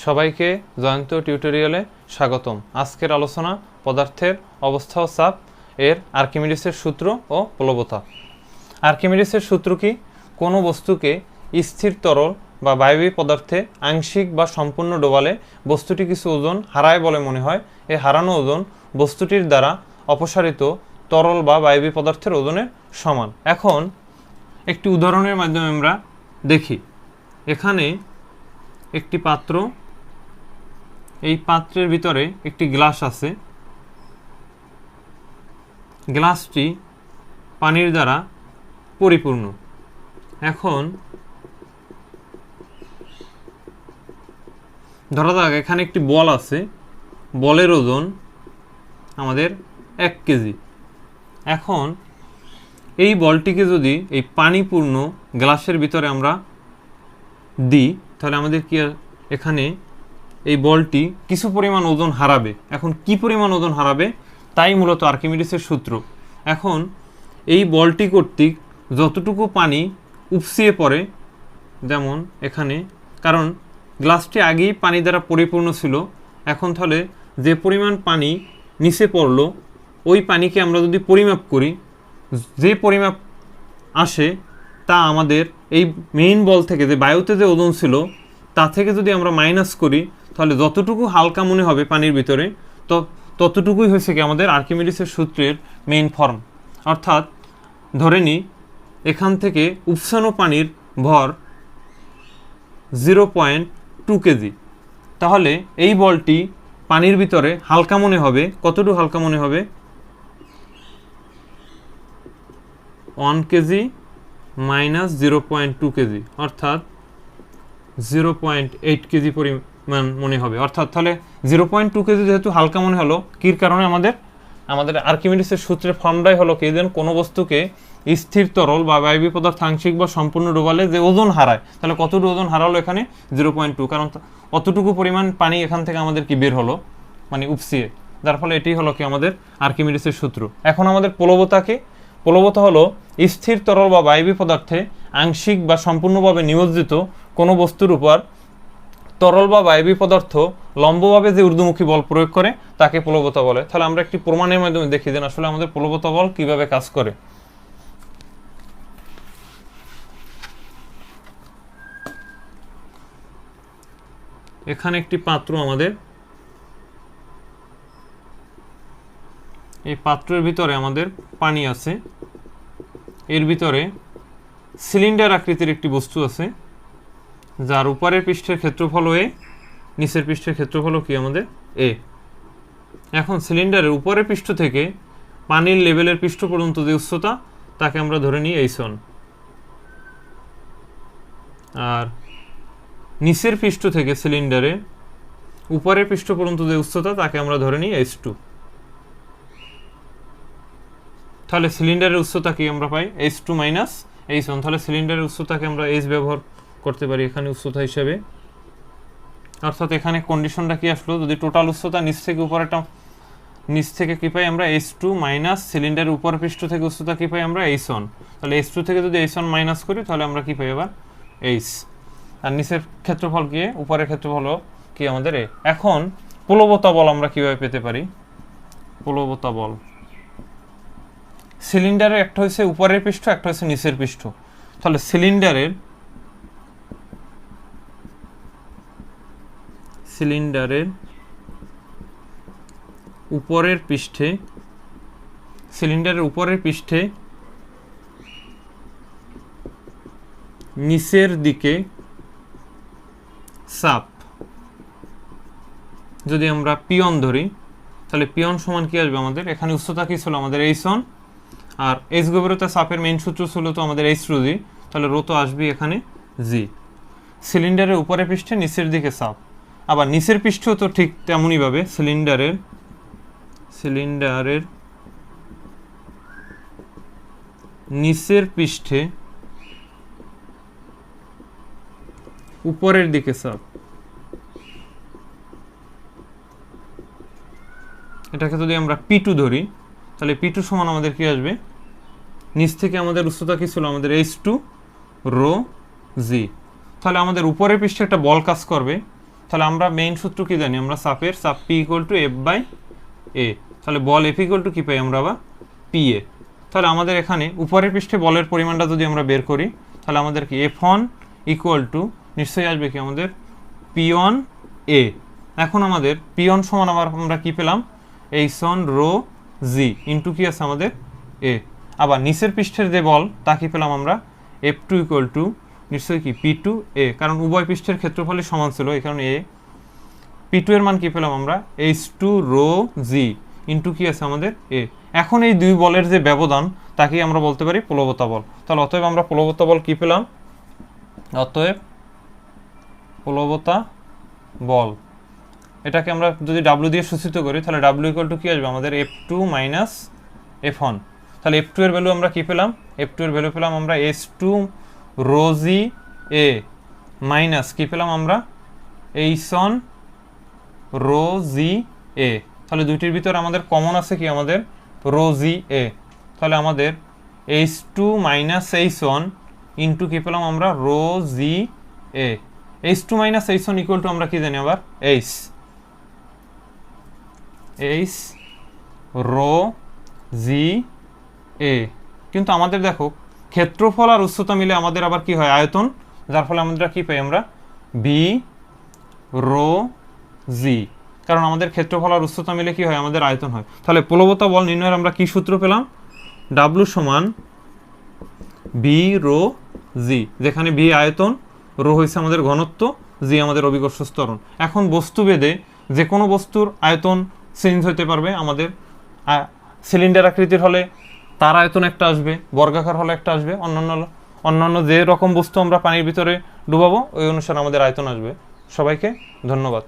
সবাইকে জয়ন্ত টিউটোরিয়ালে স্বাগতম। আজকের আলোচনা পদার্থের অবস্থা ও চাপ এর আর্কিমিডিসের সূত্র ও বলবৎতা। আর্কিমিডিসের সূত্র কি? কোনো বস্তুকে স্থির তরল বা বায়বীয় পদার্থে আংশিক বা সম্পূর্ণ ডোবালে বস্তুটি কিছু ওজন হারায় বলে মনে হয়। এই হারানো ওজন বস্তুটির দ্বারা অপসারিত তরল বা বায়বীয় পদার্থের ওজনের সমান। এখন একটি উদাহরণের মাধ্যমে আমরা দেখি। এখানে একটি পাত্র, এই পাত্রের ভিতরে একটি গ্লাস আছে। গ্লাসটি পানির দ্বারা পরিপূর্ণ। এখন ধরা যাক এখানে একটি বল আছে, বলের ওজন আমাদের 1 কেজি। এখন এই বলটিকে যদি এই পানিপূর্ণ গ্লাসের ভিতরে আমরা দিই তাহলে আমাদের কি এখানে এই বলটি কিছু পরিমাণ ওজন হারাবে। এখন কি পরিমাণ ওজন হারাবে তাই মূলত আর্কিমিডিসের সূত্র। এখন এই বলটি কর্তৃক যতটুকু পানি উপসিয়ে পড়ে, যেমন এখানে, কারণ গ্লাসটি আগেই পানি দ্বারা পরিপূর্ণ ছিল, এখন তাহলে যে পরিমাণ পানি নিচে পড়লো ওই পানিকে আমরা যদি পরিমাপ করি, যে পরিমাপ আসে তা আমাদের এই মেইন বল থেকে, যে বায়ুতে যে ওজন ছিল তা থেকে যদি আমরা মাইনাস করি তাহলে যতটুকু হালকা মনে হবে পানির ভিতরে ততটুকুই হয়েছে কি আমাদের আর্কিমিডিসের সূত্রের মেইন ফর্ম। অর্থাৎ ধরে নিই এখান থেকে উপসানো পানির ভর 0.2 কেজি, তাহলে এই বলটি পানির ভিতরে হালকা মনে হবে। কতটুকু হালকা মনে হবে? 1 কেজি মাইনাস 0.2 কেজি, অর্থাৎ 0.8 কেজি পরিমাণ মনে হবে। অর্থাৎ তাহলে 0.2 কেজি যেহেতু হালকা মনে হলো, কির কারণে আমাদের আর্কিমিডিসের সূত্রের ফর্মটাই হলো কি, যেন কোনো বস্তুকে স্থির তরল বা বায়বীয় পদার্থ আংশিক বা সম্পূর্ণ ডোবালে যে ওজন হারায়, তাহলে কতটুকু ওজন হারালো এখানে? 0.2, কারণ অতটুকু পরিমাণ পানি এখান থেকে আমাদের কি বের হলো, মানে উপসিয়ে, যার ফলে এটি হলো কি আমাদের আর্কিমিডিসের সূত্র। এখন আমাদের বলবৎতাকে, বলবৎতা হলো স্থির তরল বা বায়বীয় পদার্থে আংশিক বা সম্পূর্ণভাবে নিমজ্জিত কোনো বস্তুর উপর তরল বা বায়বীয় পদার্থ লম্বভাবে যে ঊর্ধ্বমুখী বল প্রয়োগ করে তাকে বলবৎতা বলে। তাহলে আমরা একটি প্রমাণের মাধ্যমে দেখি যে আসলে আমাদের বলবৎতা বল কিভাবে কাজ করে। এখানে একটি পাত্র আমাদের, এই পাত্রের ভিতরে আমাদের পানি আছে, এর ভিতরে সিলিন্ডার আকৃতির একটি বস্তু আছে যার উপরের পৃষ্ঠের ক্ষেত্রফল এ, নিচের পৃষ্ঠের ক্ষেত্রফল কি আমাদের এ। এখন সিলিন্ডারের উপরের পৃষ্ঠ থেকে পানির লেভেলের পৃষ্ঠ পর্যন্ত যে উচ্চতা তাকে আমরা ধরে নিই h1, আর নিচের পৃষ্ঠ থেকে সিলিন্ডারে উপরের পৃষ্ঠ পর্যন্ত যে উচ্চতা তাকে আমরা ধরে নিই h2। তাহলে সিলিন্ডারের উচ্চতা কি আমরা পাই? h2 minus h1। তাহলে সিলিন্ডারের উচ্চতাকে আমরা h ব্যবহার করতে পারি এখানে উচ্চতা হিসেবে। অর্থাৎ এখানে কন্ডিশনটা কি আসলো, যদি টোটাল উচ্চতা নিচ থেকে উপরেটা, নিচ থেকে কি পাই আমরা? h2 মাইনাস সিলিন্ডারের উপর পৃষ্ঠ থেকে উচ্চতা কি পাই আমরা? h1। তাহলে h2 থেকে যদি h1 মাইনাস করি তাহলে আমরা কি পাই আবার? h। আর নিচের ক্ষেত্রফল কি? উপরের ক্ষেত্রফল কি আমাদের এ। এখন বলবৎতা বল আমরা কিভাবে পেতে পারি? বলবৎতা বল, সিলিন্ডারের একটা হচ্ছে উপরের পৃষ্ঠ, একটা হচ্ছে নিচের পৃষ্ঠ। তাহলে সিলিন্ডারের উপরের পৃষ্ঠে, সিলিন্ডারের উপরের পৃষ্ঠে নিচের দিকে চাপ যদি আমরা পিয়ন ধরি তাহলে পিয়ন সমান কি আসবে আমাদের? এখানে উচ্চতা কি ছিল আমাদের? h1, আর h গভীরতা চাপের মেইন সূত্র ছিল তো আমাদের h2g, তাহলে রো তো আসবে এখানে g। সিলিন্ডারের উপরের পৃষ্ঠে নিচের দিকে চাপ, আবার নিচের পৃষ্ঠও তো ঠিক তেমনই ভাবে সিলিন্ডারের নিচের পৃষ্ঠে উপরের দিকে চাপ। এটাকে যদি আমরা P2 ধরি তাহলে P2 সমান আমাদের কি আসবে? নিচ থেকে আমাদের উচ্চতা কি ছিল আমাদের h2 রো জি। তাহলে আমাদের উপরের পৃষ্ঠে একটা বল কাজ করবে, তাহলে আমরা মেইন সূত্র কি জানি, আমরা চাপের চাপ P equal to F by A, তাহলে বল এফ ইকুয়াল টু কী পাই আমরা আবার পি এ। তাহলে আমাদের এখানে উপরের পৃষ্ঠে বলের পরিমাণটা যদি আমরা বের করি তাহলে আমাদের কি এফ ওয়ান ইকুয়াল টু নিশ্চয়ই আসবে কি আমাদের পি ওয়ান এ। এখন আমাদের পি ওয়ান সমান আবার আমরা কি পেলাম এইচ ওয়ান রো জি ইন্টু কি আছে আমাদের এ। আবার নিচের পৃষ্ঠের যে বল তা কি পেলাম আমরা এফ টু ইকুয়াল টু নিশ্চয়ই কি পি টু এ, কারণ উভয় পৃষ্ঠের ক্ষেত্রফলই সমান ছিল এই কারণে এ। পি টু এর মান কি পেলাম আমরা এইচ টু রো জি ইন্টু কি আছে আমাদের এ। এখন এই দুই বলের যে ব্যবধান তাকে আমরা বলতে পারি প্লবতা বল। তাহলে অতএব আমরা প্লবতা বল কি পেলাম, অতএব প্লবতা বল এটাকে আমরা যদি ডাব্লিউ দিয়ে সূচিত করি তাহলে ডাব্লিউ ইকুয়াল টু কি আসবে আমাদের F two minus F one. তাহলে এফ টু এর ভ্যালু আমরা কি পেলাম, এফ টু এর ভ্যালু পেলাম আমরা H two rho G A minus কি পেলাম আমরা H one rho G A. তাহলে দুইটির ভিতরে আমাদের কমন আছে কি আমাদের রো জি এ। তাহলে আমাদের H two minus H one into কি পেলাম আমরা rho G A. H two minus H one equal to আমরা কি জানি আবার এইচ রো জি এ। কিন্তু আমাদের দেখো ক্ষেত্রফল আর উচ্চতা মিলে আমাদের আবার কি হয় আয়তন, যার ফলে আমরা কি পাই আমরা বি রো জি, কারণ আমাদের ক্ষেত্রফল আর উচ্চতা মিলে কি হয় আমাদের আয়তন হয়। তাহলে প্লবতা বল নির্ণয়ের আমরা কি সূত্র পেলাম, ডাব্লু সমান বি রো জি, যেখানে বি আয়তন, রো হয়েছে আমাদের ঘনত্ব, জি আমাদের অভিকর্ষ ত্বরণ। এখন বস্তুভেদে যে কোনো বস্তুর আয়তন চেঞ্জ হতে পারবে। আমাদের সিলিন্ডার আকৃতির হলে তার আয়তন একটা আসবে, বর্গাকার হলে একটা আসবে, অন্যান্য যে রকম বস্তু আমরা পানির ভিতরে ডুবাবো ওই অনুসারে আমাদের আয়তন আসবে। সবাইকে ধন্যবাদ।